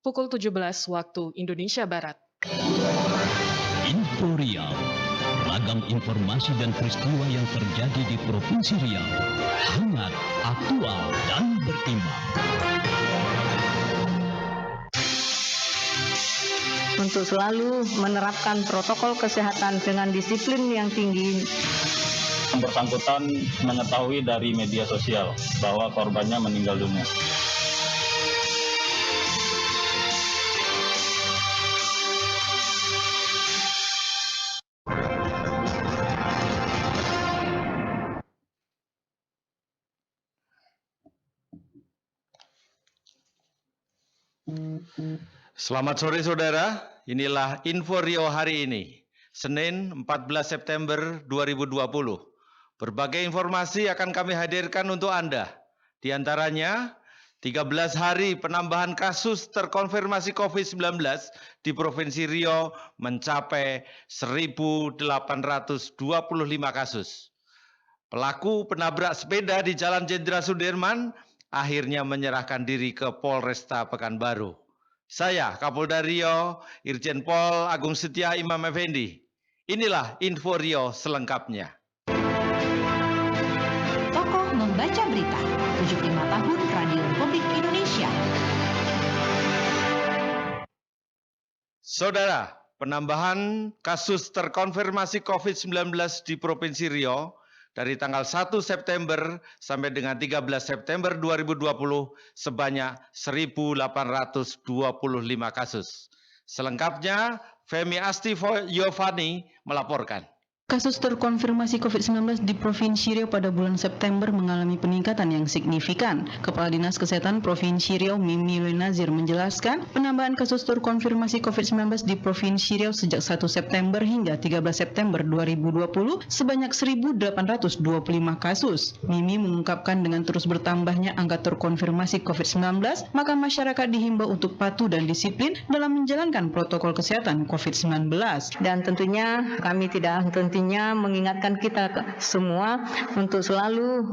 pukul 17 waktu Indonesia Barat. Info Riau, ragam informasi dan peristiwa yang terjadi di Provinsi Riau, hangat, aktual, dan berimbang. Untuk selalu menerapkan protokol kesehatan dengan disiplin yang tinggi. Yang bersangkutan mengetahui dari media sosial bahwa korbannya meninggal dunia. Selamat sore saudara, inilah Info Riau hari ini, Senin 14 September 2020. Berbagai informasi akan kami hadirkan untuk Anda. Di antaranya, 13 hari penambahan kasus terkonfirmasi COVID-19 di Provinsi Riau mencapai 1.825 kasus. Pelaku penabrak sepeda di Jalan Jenderal Sudirman akhirnya menyerahkan diri ke Polresta Pekanbaru. Saya, Kapolda Riau, Irjen Pol Agung Setia Imam Effendi. Inilah Info Riau selengkapnya. Tokoh membaca berita, 75 tahun Radio Republik Indonesia. Saudara, penambahan kasus terkonfirmasi COVID-19 di Provinsi Riau dari tanggal 1 September sampai dengan 13 September 2020 sebanyak 1.825 kasus. Selengkapnya, Femi Asti Yovani melaporkan. Kasus terkonfirmasi COVID-19 di Provinsi Riau pada bulan September mengalami peningkatan yang signifikan. Kepala Dinas Kesehatan Provinsi Riau Mimi Nazir menjelaskan, penambahan kasus terkonfirmasi COVID-19 di Provinsi Riau sejak 1 September hingga 13 September 2020 sebanyak 1.825 kasus. Mimi mengungkapkan dengan terus bertambahnya angka terkonfirmasi COVID-19, maka masyarakat dihimbau untuk patuh dan disiplin dalam menjalankan protokol kesehatan COVID-19. Dan tentunya kami mengingatkan kita semua untuk selalu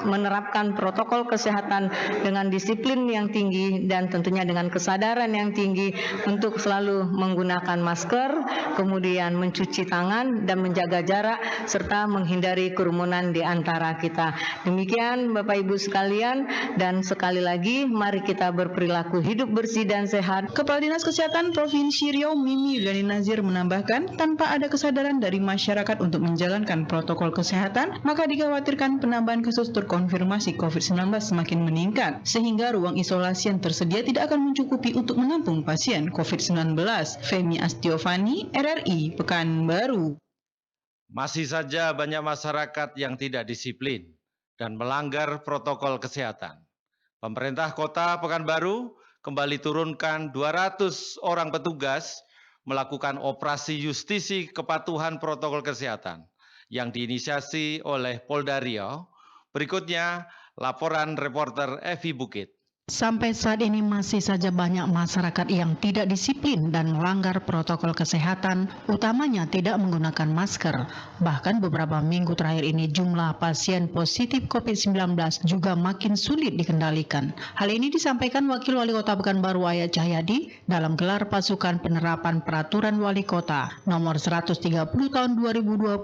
menerapkan protokol kesehatan dengan disiplin yang tinggi dan tentunya dengan kesadaran yang tinggi untuk selalu menggunakan masker, kemudian mencuci tangan dan menjaga jarak serta menghindari kerumunan di antara kita. Demikian Bapak Ibu sekalian, dan sekali lagi mari kita berperilaku hidup bersih dan sehat. Kepala Dinas Kesehatan Provinsi Riau Mimi Nazir menambahkan, tanpa ada kesadaran dari masyarakat untuk menjalankan protokol kesehatan, maka dikhawatirkan penambahan kasus terkonfirmasi COVID-19 semakin meningkat, sehingga ruang isolasi yang tersedia tidak akan mencukupi untuk menampung pasien COVID-19. Femi Astiovani, RRI, Pekanbaru. Masih saja banyak masyarakat yang tidak disiplin dan melanggar protokol kesehatan. Pemerintah Kota Pekanbaru kembali turunkan 200 orang petugas melakukan operasi justisi kepatuhan protokol kesehatan yang diinisiasi oleh Polda Riau. Berikutnya laporan reporter Evi Bukit. Sampai saat ini masih saja banyak masyarakat yang tidak disiplin dan melanggar protokol kesehatan, utamanya tidak menggunakan masker. Bahkan beberapa minggu terakhir ini jumlah pasien positif COVID-19 juga makin sulit dikendalikan. Hal ini disampaikan Wakil Wali Kota Pekanbaru Ayat Cahyadi dalam gelar pasukan penerapan peraturan Wali Kota nomor 130 tahun 2020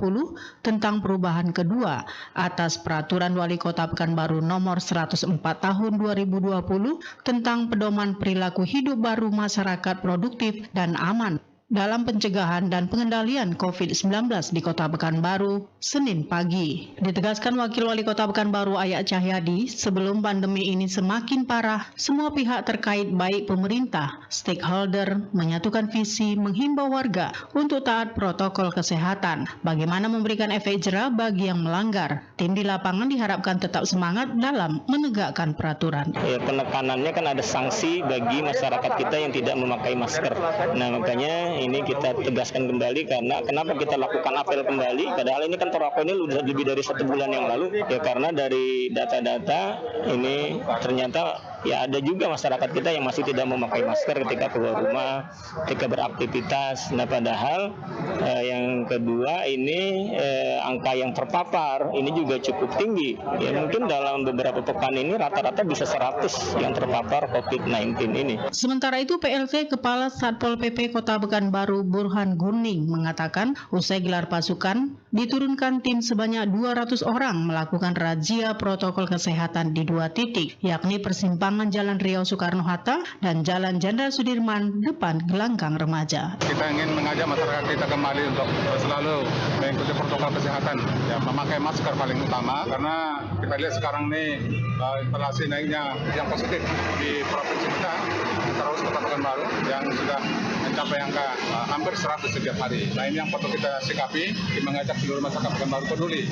tentang perubahan kedua atas peraturan Wali Kota Pekanbaru nomor 104 tahun 2020 tentang pedoman perilaku hidup baru masyarakat produktif dan aman dalam pencegahan dan pengendalian COVID-19 di Kota Pekanbaru, Senin pagi. Ditegaskan Wakil Wali Kota Pekanbaru Ayat Cahyadi, sebelum pandemi ini semakin parah, semua pihak terkait baik pemerintah, stakeholder, menyatukan visi, menghimbau warga untuk taat protokol kesehatan. Bagaimana memberikan efek jera bagi yang melanggar. Tim di lapangan diharapkan tetap semangat dalam menegakkan peraturan. Penekanannya kan ada sanksi bagi masyarakat kita yang tidak memakai masker. Nah, makanya ini kita tegaskan kembali, karena kenapa kita lakukan apel kembali, padahal ini kan perlakuan ini sudah lebih dari 1 bulan yang lalu, ya karena dari data-data ini ternyata ya ada juga masyarakat kita yang masih tidak memakai masker ketika keluar rumah, ketika beraktivitas. Nah, padahal yang yang kedua ini angka yang terpapar ini juga cukup tinggi. Ya mungkin dalam beberapa pekan ini rata-rata bisa 100 yang terpapar COVID-19 ini. Sementara itu PLT Kepala Satpol PP Kota Pekanbaru Burhan Guning mengatakan usai gelar pasukan diturunkan tim sebanyak 200 orang melakukan razia protokol kesehatan di 2 titik, yakni persimpangan Jalan Riau Soekarno-Hatta dan Jalan Jenderal Sudirman depan Gelanggang Remaja. Kita ingin mengajak masyarakat kita kembali untuk selalu mengikuti protokol kesehatan, ya, memakai masker paling utama, karena kita lihat sekarang ini inflasi naiknya yang positif di provinsi kita, terus Kota Pekanbaru yang sudah mencapai angka hampir 100 setiap hari. Nah ini yang perlu kita sikapi, mengajak seluruh masyarakat Pekanbaru peduli,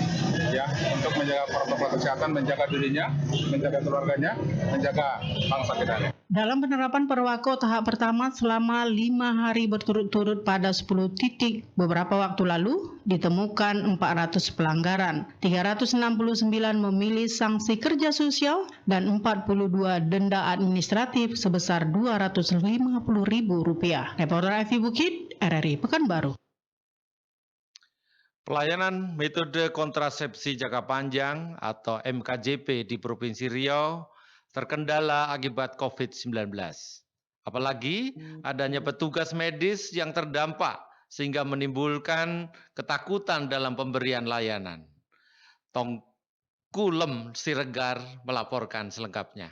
ya, untuk menjaga protokol kesehatan, menjaga dirinya, menjaga keluarganya, menjaga bangsa kita. Dalam penerapan Perwako tahap pertama selama 5 hari berturut-turut pada 10 titik, beberapa waktu lalu ditemukan 400 pelanggaran, 369 memilih sanksi kerja sosial, dan 42 denda administratif sebesar Rp250.000. Reporter Evi Bukit, RRI Pekanbaru. Pelayanan metode kontrasepsi jangka panjang atau MKJP di Provinsi Riau terkendala akibat COVID-19. Apalagi adanya petugas medis yang terdampak sehingga menimbulkan ketakutan dalam pemberian layanan. Tongkulem Siregar melaporkan selengkapnya.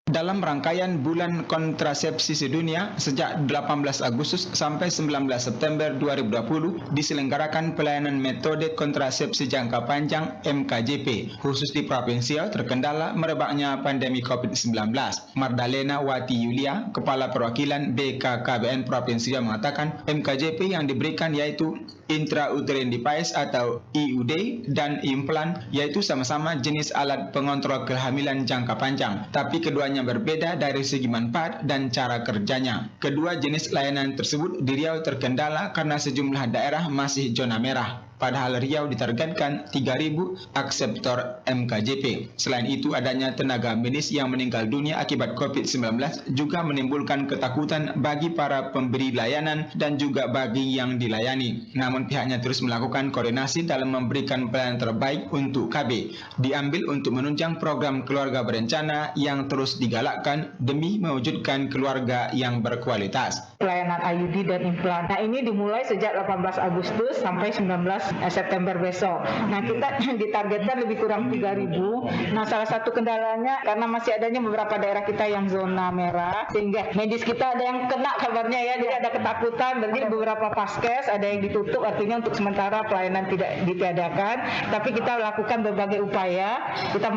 Dalam rangkaian bulan kontrasepsi sedunia sejak 18 Agustus sampai 19 September 2020 diselenggarakan pelayanan metode kontrasepsi jangka panjang MKJP khusus di Provinsi Riau terkendala merebaknya pandemi COVID-19. Mardalena Wati Yulia, Kepala Perwakilan BKKBN Provinsi Riau mengatakan MKJP yang diberikan yaitu intrauterine device atau IUD dan implan, yaitu sama-sama jenis alat pengontrol kehamilan jangka panjang, tapi keduanya berbeda dari segi manfaat dan cara kerjanya. Kedua jenis layanan tersebut di Riau terkendala karena sejumlah daerah masih zona merah. Padahal Riau ditargetkan 3.000 akseptor MKJP. Selain itu, adanya tenaga medis yang meninggal dunia akibat COVID-19 juga menimbulkan ketakutan bagi para pemberi layanan dan juga bagi yang dilayani. Namun pihaknya terus melakukan koordinasi dalam memberikan pelayanan terbaik untuk KB, diambil untuk menunjang program keluarga berencana yang terus digalakkan demi mewujudkan keluarga yang berkualitas. Pelayanan IUD dan implan. Nah ini dimulai sejak 18 Agustus sampai 19 September besok. Nah kita ditargetkan lebih kurang 3.000. Nah salah satu kendalanya karena masih adanya beberapa daerah kita yang zona merah, sehingga medis kita ada yang kena kabarnya ya, jadi ada ketakutan. Berarti beberapa paskes ada yang ditutup, artinya untuk sementara pelayanan tidak ditiadakan. Tapi kita lakukan berbagai upaya. Kita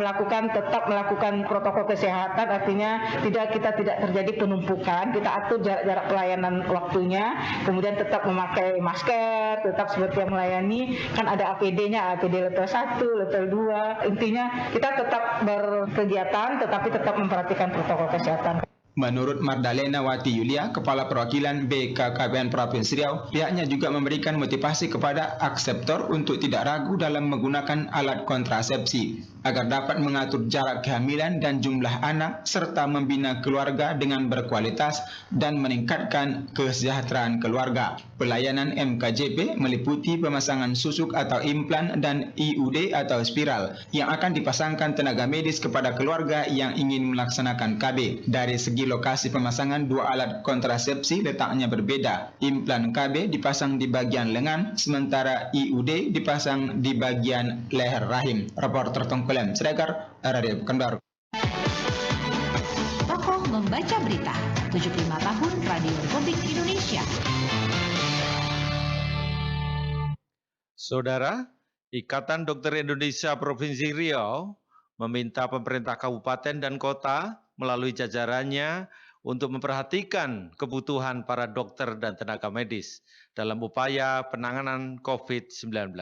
tetap melakukan protokol kesehatan, artinya kita tidak terjadi penumpukan. Kita atur jarak pelayanan waktunya, kemudian tetap memakai masker, tetap seperti yang melayani. Kan ada APD-nya, APD level 1, level 2. Intinya kita tetap berkegiatan tetapi tetap memperhatikan protokol kesehatan. Menurut Mardalena Wati Yulia, Kepala Perwakilan BKKBN Provinsi Riau, pihaknya juga memberikan motivasi kepada akseptor untuk tidak ragu dalam menggunakan alat kontrasepsi agar dapat mengatur jarak kehamilan dan jumlah anak serta membina keluarga dengan berkualitas dan meningkatkan kesejahteraan keluarga. Pelayanan MKJP meliputi pemasangan susuk atau implan dan IUD atau spiral yang akan dipasangkan tenaga medis kepada keluarga yang ingin melaksanakan KB. Dari segi lokasi pemasangan, dua alat kontrasepsi letaknya berbeda. Implan KB dipasang di bagian lengan, sementara IUD dipasang di bagian leher rahim. Reporter Tongkulem Siregar, RRI Pekanbaru. Tokoh membaca berita, 75 tahun Radio Republik Indonesia. Saudara, Ikatan Dokter Indonesia Provinsi Riau meminta pemerintah kabupaten dan kota melalui jajarannya untuk memperhatikan kebutuhan para dokter dan tenaga medis dalam upaya penanganan COVID-19.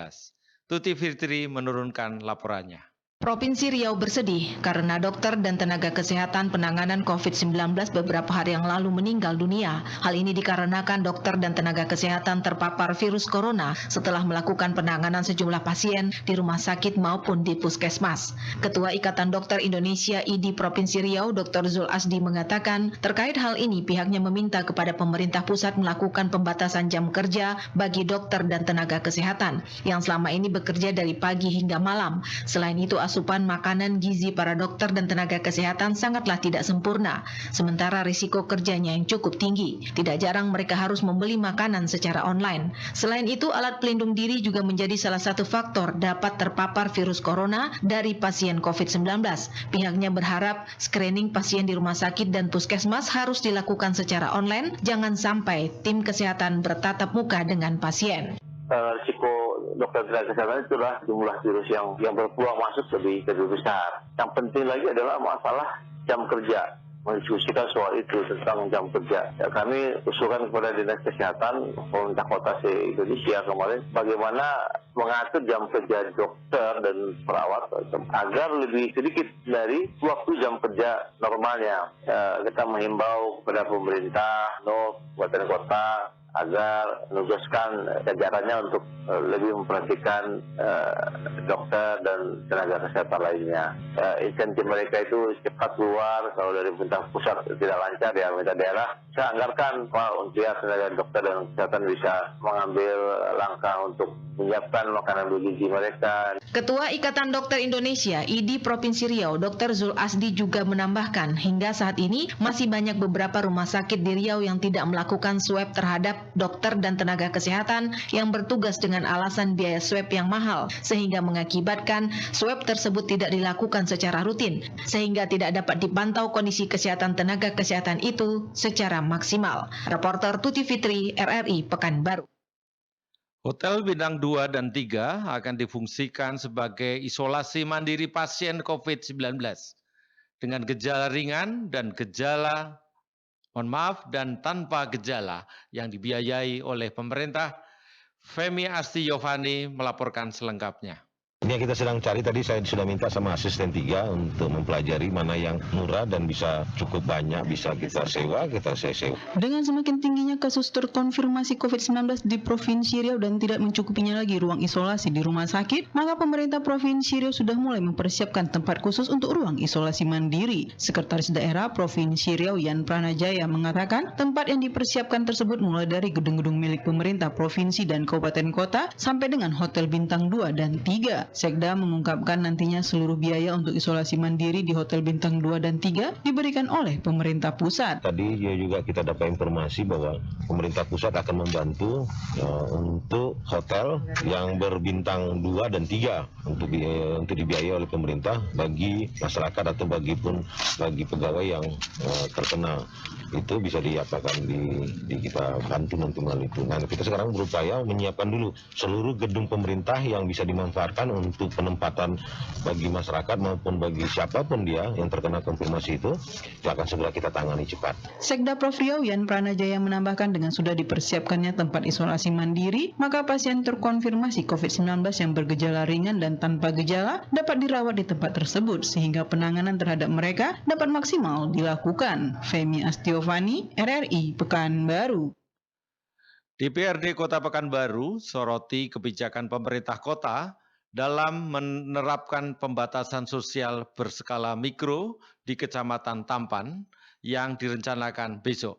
Tuti Fitri menurunkan laporannya. Provinsi Riau bersedih karena dokter dan tenaga kesehatan penanganan COVID-19 beberapa hari yang lalu meninggal dunia. Hal ini dikarenakan dokter dan tenaga kesehatan terpapar virus corona setelah melakukan penanganan sejumlah pasien di rumah sakit maupun di puskesmas. Ketua Ikatan Dokter Indonesia IDI Provinsi Riau, Dr. Zul Asdi mengatakan, terkait hal ini pihaknya meminta kepada pemerintah pusat melakukan pembatasan jam kerja bagi dokter dan tenaga kesehatan yang selama ini bekerja dari pagi hingga malam. Selain itu, asupan makanan gizi para dokter dan tenaga kesehatan sangatlah tidak sempurna, sementara risiko kerjanya yang cukup tinggi. Tidak jarang mereka harus membeli makanan secara online. Selain itu, alat pelindung diri juga menjadi salah satu faktor dapat terpapar virus corona dari pasien COVID-19. Pihaknya berharap screening pasien di rumah sakit dan puskesmas harus dilakukan secara online, jangan sampai tim kesehatan bertatap muka dengan pasien. Risiko dokter tenaga kesehatan itulah jumlah virus yang berpeluang masuk lebih besar. Yang penting lagi adalah masalah jam kerja. Mendiskusikan soal itu tentang jam kerja. Ya, kami usulkan kepada Dinas Kesehatan pemerintah kota se-Indonesia kemarin bagaimana mengatur jam kerja dokter dan perawat agar lebih sedikit dari waktu jam kerja normalnya. Kita menghimbau kepada pemerintah, kabupaten kota agar menugaskan jajarannya untuk lebih memperhatikan dokter dan tenaga kesehatan lainnya. Insentif mereka itu cepat keluar, kalau dari pemerintah pusat tidak lancar, ya pemerintah daerah bisa anggarkan untuk tenaga dokter dan kesehatan bisa mengambil langkah untuk menyiapkan makanan bergizi mereka. Ketua Ikatan Dokter Indonesia IDI Provinsi Riau, Dr. Zul Asdi juga menambahkan, hingga saat ini masih banyak beberapa rumah sakit di Riau yang tidak melakukan swab terhadap dokter dan tenaga kesehatan yang bertugas dengan alasan biaya swab yang mahal, sehingga mengakibatkan swab tersebut tidak dilakukan secara rutin, sehingga tidak dapat dipantau kondisi kesehatan tenaga kesehatan itu secara maksimal. Reporter Tuti Fitri, RRI Pekanbaru. Hotel bintang 2 dan 3 akan difungsikan sebagai isolasi mandiri pasien COVID-19 dengan gejala ringan dan dan tanpa gejala yang dibiayai oleh pemerintah. Femi Asti Yovani melaporkan selengkapnya. Ini yang kita sedang cari, tadi saya sudah minta sama asisten 3 untuk mempelajari mana yang murah dan bisa cukup banyak, bisa kita sewa. Dengan semakin tingginya kasus terkonfirmasi COVID-19 di Provinsi Riau dan tidak mencukupinya lagi ruang isolasi di rumah sakit, maka pemerintah Provinsi Riau sudah mulai mempersiapkan tempat khusus untuk ruang isolasi mandiri. Sekretaris Daerah Provinsi Riau Yan Pranajaya mengatakan tempat yang dipersiapkan tersebut mulai dari gedung-gedung milik pemerintah provinsi dan kabupaten kota sampai dengan hotel bintang 2 dan 3. Sekda mengungkapkan nantinya seluruh biaya untuk isolasi mandiri di Hotel Bintang 2 dan 3 diberikan oleh pemerintah pusat. Tadi juga kita dapat informasi bahwa pemerintah pusat akan membantu untuk hotel yang berbintang 2 dan 3 untuk dibiayai oleh pemerintah bagi masyarakat atau bagi pegawai yang terkena. Itu bisa diapakan di kita bantu nanti melalui itu. Nah, kita sekarang berupaya menyiapkan dulu seluruh gedung pemerintah yang bisa dimanfaatkan untuk penempatan bagi masyarakat maupun bagi siapapun dia yang terkena konfirmasi itu akan segera kita tangani cepat. Sekda Prof. Riau Yan Pranajaya menambahkan dengan sudah dipersiapkannya tempat isolasi mandiri, maka pasien terkonfirmasi COVID-19 yang bergejala ringan dan tanpa gejala dapat dirawat di tempat tersebut sehingga penanganan terhadap mereka dapat maksimal dilakukan. Femi Astiovani, RRI Pekanbaru. DPRD Kota Pekanbaru soroti kebijakan pemerintah kota dalam menerapkan pembatasan sosial berskala mikro di Kecamatan Tampan yang direncanakan besok.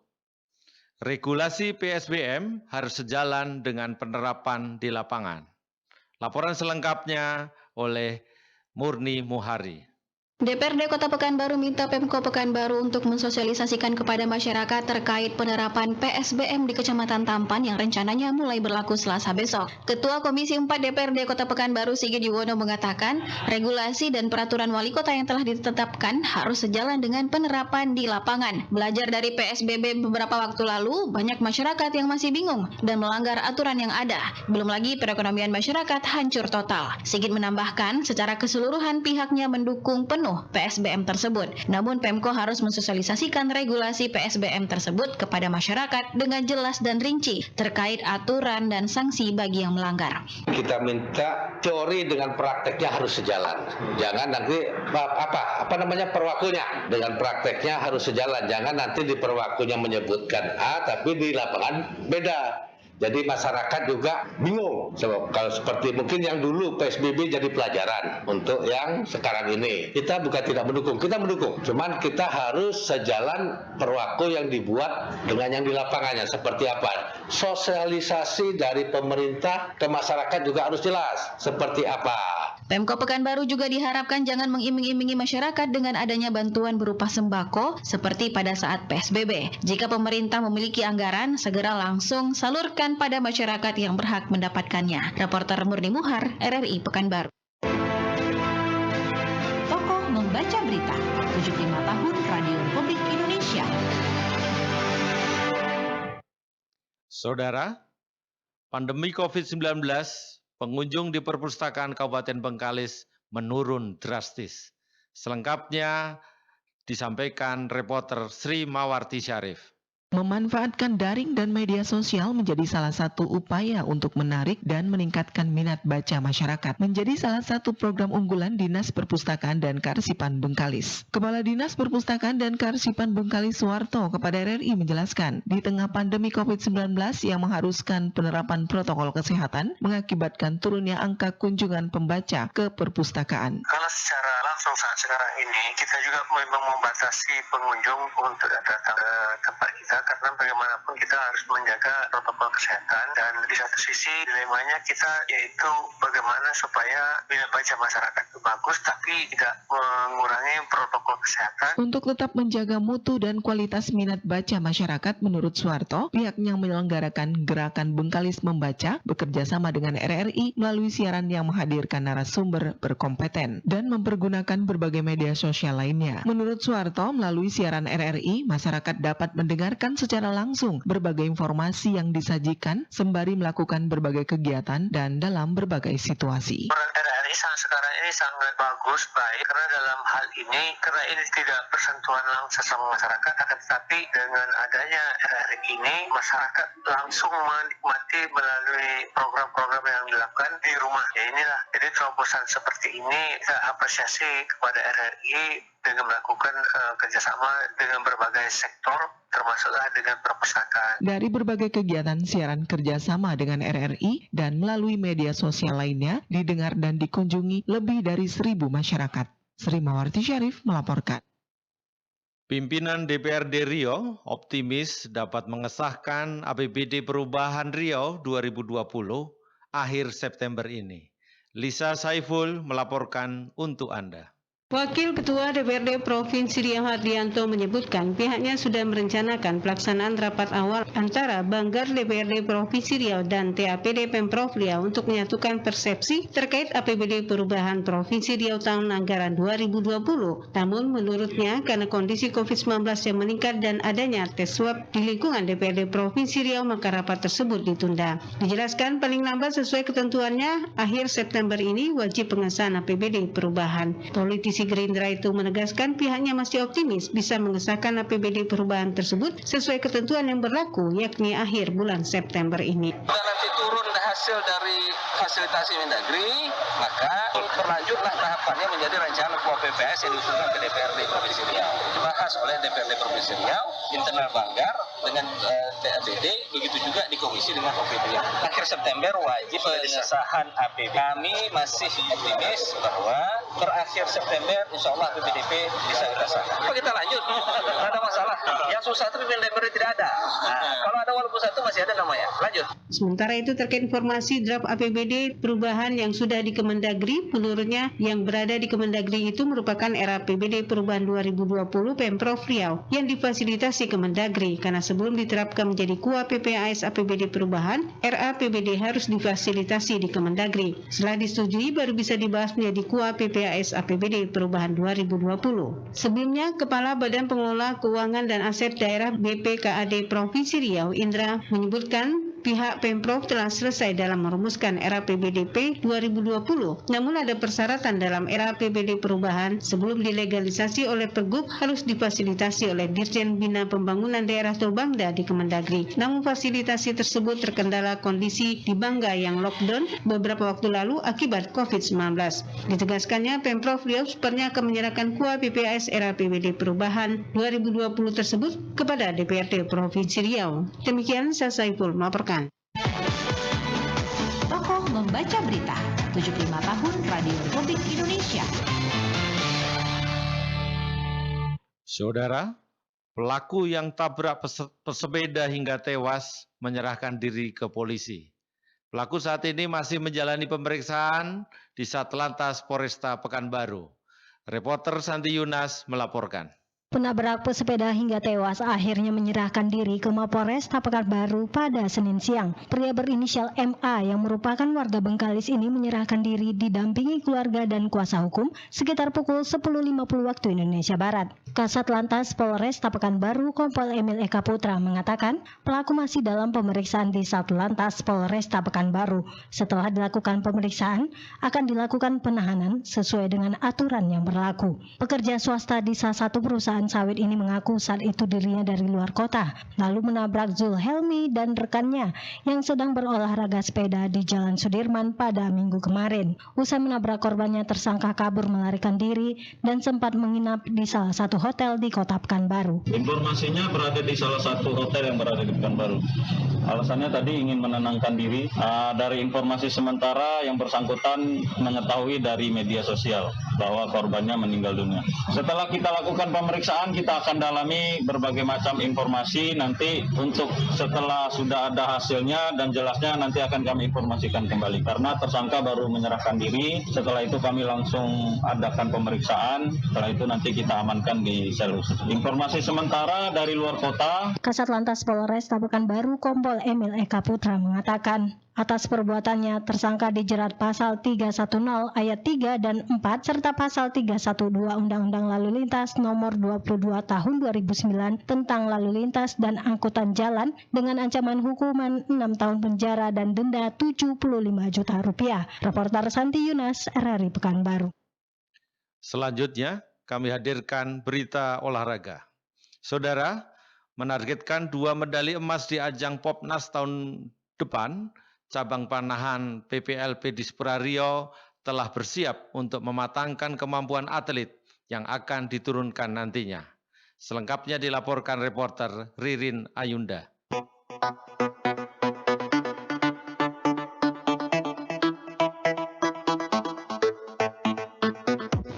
Regulasi PSBM harus sejalan dengan penerapan di lapangan. Laporan selengkapnya oleh Murni Muhari. DPRD Kota Pekanbaru minta Pemko Pekanbaru untuk mensosialisasikan kepada masyarakat terkait penerapan PSBM di Kecamatan Tampan yang rencananya mulai berlaku Selasa besok. Ketua Komisi 4 DPRD Kota Pekanbaru Sigit Yuwono mengatakan, regulasi dan peraturan wali kota yang telah ditetapkan harus sejalan dengan penerapan di lapangan. Belajar dari PSBB beberapa waktu lalu, banyak masyarakat yang masih bingung dan melanggar aturan yang ada. Belum lagi perekonomian masyarakat hancur total. Sigit menambahkan, secara keseluruhan pihaknya mendukung penerapan penuh PSBM tersebut. Namun Pemko harus mensosialisasikan regulasi PSBM tersebut kepada masyarakat dengan jelas dan rinci terkait aturan dan sanksi bagi yang melanggar. Kita minta teori dengan prakteknya harus sejalan. Jangan nanti perwakunya dengan prakteknya harus sejalan. Jangan nanti di perwakunya menyebutkan A tapi di lapangan beda. Jadi masyarakat juga bingung. Kalau seperti mungkin yang dulu PSBB jadi pelajaran untuk yang sekarang ini. Kita bukan tidak mendukung, kita mendukung. Cuman kita harus sejalan perwaku yang dibuat dengan yang di lapangannya. Seperti apa? Sosialisasi dari pemerintah ke masyarakat juga harus jelas. Seperti apa? Pemko Pekanbaru juga diharapkan jangan mengiming-imingi masyarakat dengan adanya bantuan berupa sembako seperti pada saat PSBB. Jika pemerintah memiliki anggaran, segera langsung salurkan pada masyarakat yang berhak mendapatkannya. Reporter Murni Muhar, RRI Pekanbaru. Tokoh membaca berita, 75 tahun Radio Republik Indonesia. Saudara, pandemi COVID-19, pengunjung di perpustakaan Kabupaten Bengkalis menurun drastis. Selengkapnya disampaikan reporter Sri Mawarti Syarif. Memanfaatkan daring dan media sosial menjadi salah satu upaya untuk menarik dan meningkatkan minat baca masyarakat. Menjadi salah satu program unggulan Dinas Perpustakaan dan Kearsipan Bengkalis. Kepala Dinas Perpustakaan dan Kearsipan Bengkalis Suwarto kepada RRI menjelaskan, di tengah pandemi COVID-19 yang mengharuskan penerapan protokol kesehatan mengakibatkan turunnya angka kunjungan pembaca ke perpustakaan. Kalau secara langsung saat sekarang ini kita juga memang membatasi pengunjung untuk datang ke tempat kita karena bagaimanapun kita harus menjaga protokol kesehatan, dan di satu sisi dilemanya kita yaitu bagaimana supaya minat baca masyarakat itu bagus tapi tidak mengurangi protokol kesehatan. Untuk tetap menjaga mutu dan kualitas minat baca masyarakat, menurut Suwarto, pihaknya menyelenggarakan Gerakan Bengkalis Membaca bekerja sama dengan RRI melalui siaran yang menghadirkan narasumber berkompeten dan mempergunakan berbagai media sosial lainnya. Menurut Suwarto, melalui siaran RRI, masyarakat dapat mendengarkan secara langsung berbagai informasi yang disajikan sembari melakukan berbagai kegiatan dan dalam berbagai situasi. Peran RRI sekarang ini sangat bagus, baik, karena dalam hal ini, karena ini tidak bersentuhan langsung sama masyarakat, akan tetapi dengan adanya RRI ini, masyarakat langsung menikmati melalui program-program yang dilakukan di rumah. Ya inilah, jadi terobosan seperti ini kita apresiasi kepada RRI dengan melakukan kerjasama dengan berbagai sektor, termasuklah dengan perpustakaan. Dari berbagai kegiatan siaran kerjasama dengan RRI dan melalui media sosial lainnya, didengar dan dikunjungi lebih dari 1.000 masyarakat. Sri Mawarti Syarif melaporkan. Pimpinan DPRD Riau optimis dapat mengesahkan APBD Perubahan Riau 2020 akhir September ini. Lisa Saiful melaporkan untuk Anda. Wakil Ketua DPRD Provinsi Riau Hardianto menyebutkan pihaknya sudah merencanakan pelaksanaan rapat awal antara Banggar DPRD Provinsi Riau dan TAPD Pemprov Riau untuk menyatukan persepsi terkait APBD Perubahan Provinsi Riau tahun anggaran 2020. Namun menurutnya karena kondisi COVID-19 yang meningkat dan adanya tes swab di lingkungan DPRD Provinsi Riau, maka rapat tersebut ditunda. Dijelaskan paling lambat sesuai ketentuannya akhir September ini wajib pengesahan APBD Perubahan. Politisi Gerindra itu menegaskan pihaknya masih optimis bisa mengesahkan APBD perubahan tersebut sesuai ketentuan yang berlaku, yakni akhir bulan September ini. Nanti turun hasil dari fasilitasi Mendagri, maka berlanjutlah tahapannya menjadi rancangan PPPS yang diusulkan ke DPRD Provinsi Riau. Dibahas oleh DPRD Provinsi Riau, internal Banggar dengan TAPD, begitu juga di komisi dengan OPD. Akhir September wajib pengesahan APBD. Kami masih optimis bahwa terakhir September insya Allah APBDP bisa kita sahkan. Kita lanjut, tidak ada masalah. Yang susah itu Mendagri tidak ada. Kalau ada walaupun satu masih ada namanya. Lanjut. Sementara itu terkait informasi draft APBD perubahan yang sudah di Kemendagri, menurutnya yang berada di Kemendagri itu merupakan RAPBD perubahan 2020 Pemprov Riau yang difasilitasi Kemendagri, karena sebelum diterapkan menjadi KUA PPAS APBD perubahan, RAPBD harus difasilitasi di Kemendagri. Setelah disetujui baru bisa dibahas menjadi KUA PPAS APBD perubahan 2020. Sebelumnya, Kepala Badan Pengelola Keuangan dan Aset Daerah BPKAD Provinsi Riau, Indra, menyebutkan pihak Pemprov telah selesai dalam merumuskan RAPBDP 2020. Namun ada persyaratan dalam RAPBD perubahan sebelum dilegalisasi oleh Pergub harus difasilitasi oleh Dirjen Bina Pembangunan Daerah atau Bangda di Kemendagri. Namun fasilitasi tersebut terkendala kondisi di Bangga yang lockdown beberapa waktu lalu akibat COVID-19. Ditegaskannya Pemprov Riau sepertinya akan menyerahkan KUA PPAS RAPBD perubahan 2020 tersebut kepada DPRD Provinsi Riau. Demikian saya Saiful melaporkan. Tokoh membaca berita 75 tahun Radio Republik Indonesia. Saudara, pelaku yang tabrak pesepeda hingga tewas menyerahkan diri ke polisi. Pelaku saat ini masih menjalani pemeriksaan di Satlantas Polresta Pekanbaru. Reporter Santi Yunas melaporkan. Penabrak pesepeda hingga tewas akhirnya menyerahkan diri ke Mapolresta Pekanbaru pada Senin siang. Pria berinisial MA yang merupakan warga Bengkalis ini menyerahkan diri didampingi keluarga dan kuasa hukum sekitar pukul 10.50 waktu Indonesia Barat. Kasat Lantas Polresta Pekanbaru Kompol Emil Eka Putra mengatakan pelaku masih dalam pemeriksaan di Satlantas Polresta Pekanbaru. Setelah dilakukan pemeriksaan, akan dilakukan penahanan sesuai dengan aturan yang berlaku. Pekerja swasta di salah satu perusahaan sawit ini mengaku saat itu dirinya dari luar kota, lalu menabrak Zulhelmi dan rekannya yang sedang berolahraga sepeda di Jalan Sudirman pada Minggu kemarin. Usai menabrak korbannya, tersangka kabur melarikan diri dan sempat menginap di salah satu hotel di Kota Pekanbaru. Informasinya berada di salah satu hotel yang berada di Pekanbaru. Alasannya tadi ingin menenangkan diri. Dari informasi sementara yang bersangkutan mengetahui dari media sosial bahwa korbannya meninggal dunia. Setelah kita lakukan pemeriksaan, kita akan dalami berbagai macam informasi. Nanti untuk setelah sudah ada hasilnya dan jelasnya nanti akan kami informasikan kembali. Karena tersangka baru menyerahkan diri, setelah itu kami langsung adakan pemeriksaan. Setelah itu nanti kita amankan di sel khusus. Informasi sementara dari luar kota. Kasat Lantas Polresta Pekanbaru Kompol Emil Eka Putra mengatakan, atas perbuatannya, tersangka dijerat pasal 310 ayat 3 dan 4 serta pasal 312 Undang-Undang Lalu Lintas nomor 22 tahun 2009 tentang lalu lintas dan angkutan jalan dengan ancaman hukuman 6 tahun penjara dan denda 75 juta rupiah. Reporter Santi Yunas, RRI Pekanbaru. Selanjutnya, kami hadirkan berita olahraga. Saudara, menargetkan 2 medali emas di ajang Popnas tahun depan, cabang panahan PPLP Dispora Riau telah bersiap untuk mematangkan kemampuan atlet yang akan diturunkan nantinya. Selengkapnya dilaporkan reporter Ririn Ayunda.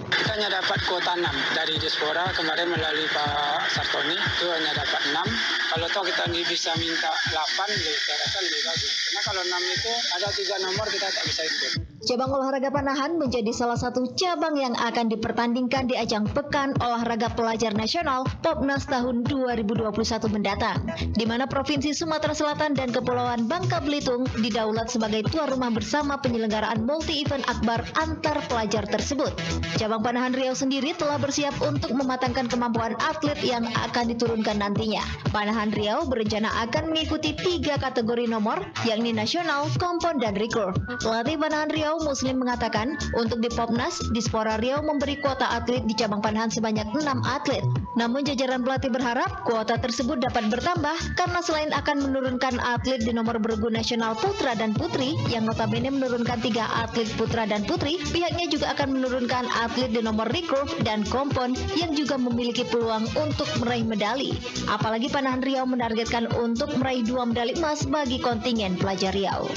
Kita hanya dapat kuota 6 dari Dispora kemarin melalui Pak Sartoni, itu hanya dapat 6. Kalau toh kita bisa minta 8, saya rasa lebih bagus. Karena kalau 6 itu ada 3 nomor kita tak bisa ikut. Cabang olahraga panahan menjadi salah satu cabang yang akan dipertandingkan di ajang Pekan Olahraga Pelajar Nasional Popnas tahun 2021 mendatang, di mana Provinsi Sumatera Selatan dan Kepulauan Bangka Belitung didaulat sebagai tuan rumah bersama penyelenggaraan multi-event akbar antar pelajar tersebut. Cabang panahan Riau sendiri telah bersiap untuk mematangkan kemampuan atlet yang akan diturunkan nantinya. Panahan Riau berencana akan mengikuti 3 kategori nomor, yakni nasional, kompon, dan recurve. Pelatih panahan Riau Muslim mengatakan, untuk di Popnas, Dispora Riau memberi kuota atlet di cabang panahan sebanyak 6 atlet. Namun jajaran pelatih berharap kuota tersebut dapat bertambah karena selain akan menurunkan atlet di nomor bergu nasional putra dan putri, yang notabene menurunkan 3 atlet putra dan putri, pihaknya juga akan menurunkan atlet di nomor recurve dan kompon yang juga memiliki peluang untuk meraih medali. Apalagi panahan Riau menargetkan untuk meraih 2 medali emas bagi kontingen pelajar Riau.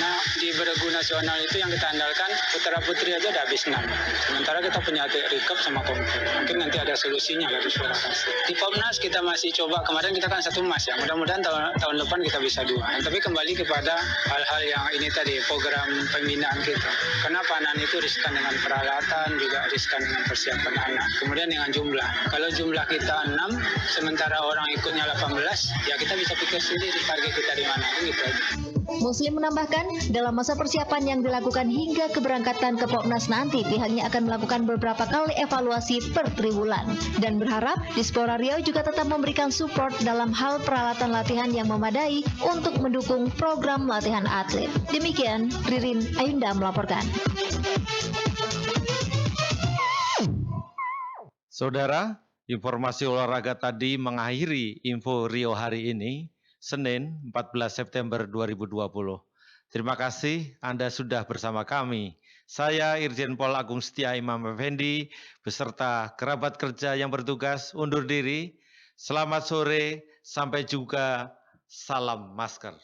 Nah, di bergu nasional itu yang kita andalkan putra putri aja udah habis 6. Sementara kita punya atlet recurve sama kompon. Mungkin nanti ada solusinya dari suara kasih. Di Popnas kita masih coba, kemarin kita kan 1 emas ya. Mudah-mudahan tahun depan kita bisa 2. Tapi kembali kepada hal-hal yang ini tadi, program pembinaan kita. Karena panahan itu riskan dengan peralatan, juga riskan dengan persiapan anak. Kemudian dengan jumlah. Kalau jumlah kita 6, sementara orang ikutnya 18, ya kita bisa pikir sendiri target kita di mana gitu. Muslim menambahkan, dalam masa persiapan yang dilakukan hingga keberangkatan ke Popnas nanti, pihaknya akan melakukan beberapa kali evaluasi per triwulan dan berharap Dispora Riau juga tetap memberikan support dalam hal peralatan latihan yang memadai untuk mendukung program latihan atlet. Demikian, Ririn Ayunda melaporkan. Saudara, informasi olahraga tadi mengakhiri info Rio hari ini, Senin 14 September 2020. Terima kasih Anda sudah bersama kami. Saya Irjen Pol Agung Setia Imam Effendi beserta kerabat kerja yang bertugas undur diri. Selamat sore, sampai juga, salam masker.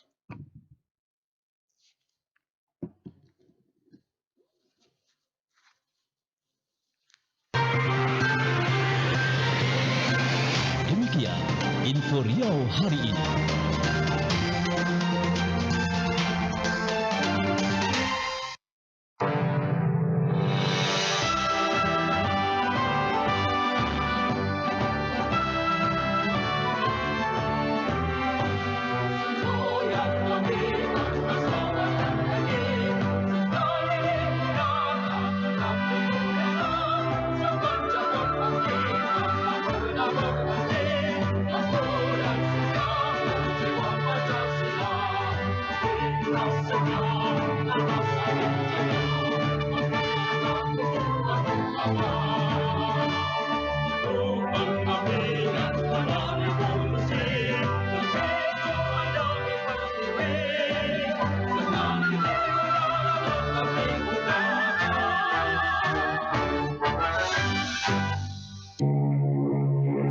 Demikian Info Riau hari ini.